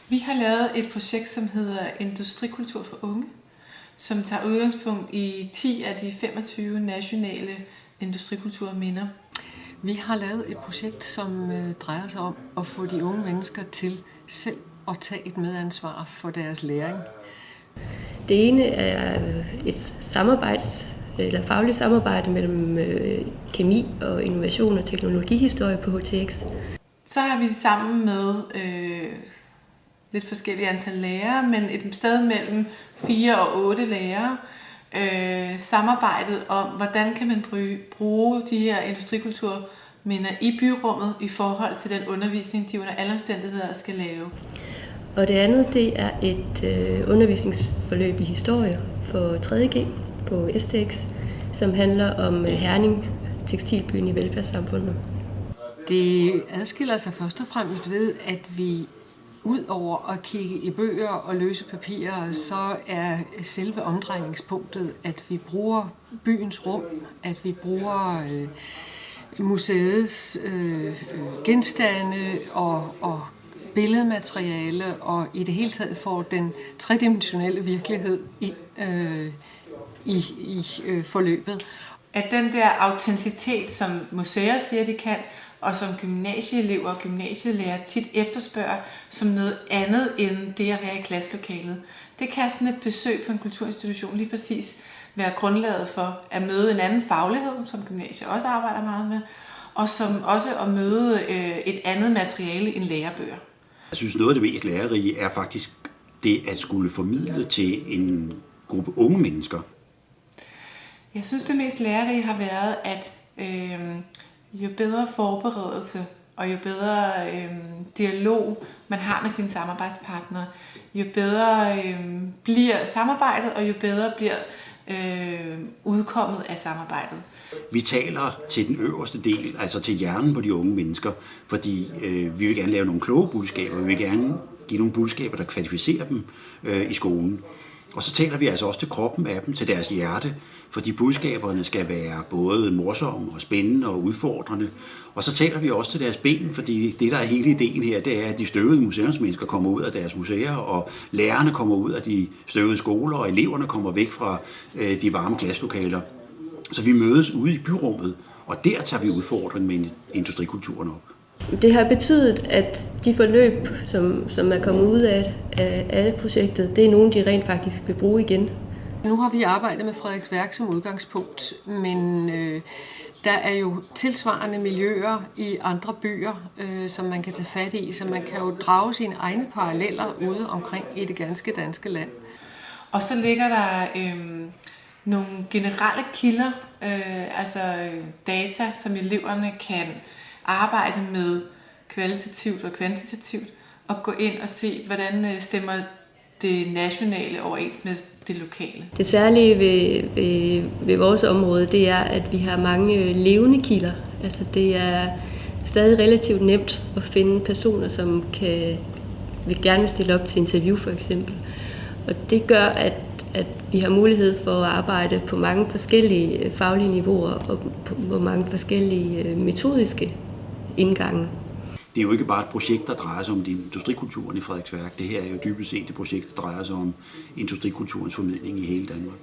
Vi har lavet et projekt, som hedder Industrikultur for unge, som tager udgangspunkt i 10 af de 25 nationale industrikulturminder. Vi har lavet et projekt, som drejer sig om at få de unge mennesker til selv at tage et medansvar for deres læring. Det ene er et fagligt samarbejde mellem kemi og innovation og teknologihistorie på HTX. Så har vi sammen med lidt forskellige antal lærere, men et sted mellem 4 og 8 lærere, samarbejdet om, hvordan kan man bruge de her industrikulturminder i byrummet i forhold til den undervisning, de under alle omstændigheder skal lave. Og det andet, det er et undervisningsforløb i historie for 3.G på STX, som handler om Herning, tekstilbyen i velfærdssamfundet. Det adskiller sig først og fremmest ved, at vi ud over at kigge i bøger og løse papirer, så er selve omdrejningspunktet, at vi bruger byens rum, at vi bruger museets genstande og billedmateriale, og i det hele taget får den tredimensionelle virkelighed i forløbet. At den der autenticitet, som museer siger, de kan, og som gymnasieelever og gymnasielærer tit efterspørger som noget andet end det at være i klasselokalet. Det kan sådan et besøg på en kulturinstitution lige præcis være grundlaget for at møde en anden faglighed, som gymnasiet også arbejder meget med, og som også at møde et andet materiale end lærebøger. Jeg synes, noget af det mest lærerige er faktisk det at skulle formidle til en gruppe unge mennesker. Jeg synes, det mest lærerige har været, at jo bedre forberedelse og jo bedre dialog man har med sine samarbejdspartnere, jo bedre bliver samarbejdet, og jo bedre bliver udkommet af samarbejdet. Vi taler til den øverste del, altså til hjernen på de unge mennesker, fordi vi vil gerne lave nogle kloge budskaber, vi vil gerne give nogle budskaber, der kvalificerer dem i skolen. Og så taler vi altså også til kroppen af dem, til deres hjerte, fordi budskaberne skal være både morsomme og spændende og udfordrende. Og så taler vi også til deres ben, fordi det, der er hele ideen her, det er, at de støvede museumsmennesker kommer ud af deres museer, og lærerne kommer ud af de støvede skoler, og eleverne kommer væk fra de varme klasselokaler. Så vi mødes ude i byrummet, og der tager vi udfordringen med industrikulturen op. Det har betydet, at de forløb, som er kommet ud af projektet, det er nogle, de rent faktisk vil bruge igen. Nu har vi arbejdet med Frederiksværk som udgangspunkt, men der er jo tilsvarende miljøer i andre byer, som man kan tage fat i, så man kan jo drage sine egne paralleller ude omkring i det ganske danske land. Og så ligger der nogle generelle kilder, altså data, som eleverne kan arbejde med kvalitativt og kvantitativt, og gå ind og se, hvordan stemmer det nationale overens med det lokale. Det særlige ved vores område, det er, at vi har mange levende kilder. Altså det er stadig relativt nemt at finde personer, som vil gerne stille op til interview for eksempel. Og det gør, at vi har mulighed for at arbejde på mange forskellige faglige niveauer og på mange forskellige metodiske indgange. Det er jo ikke bare et projekt, der drejer sig om industrikulturen i Frederiksværk. Det her er jo dybest set et projekt, der drejer sig om industrikulturens formidling i hele Danmark.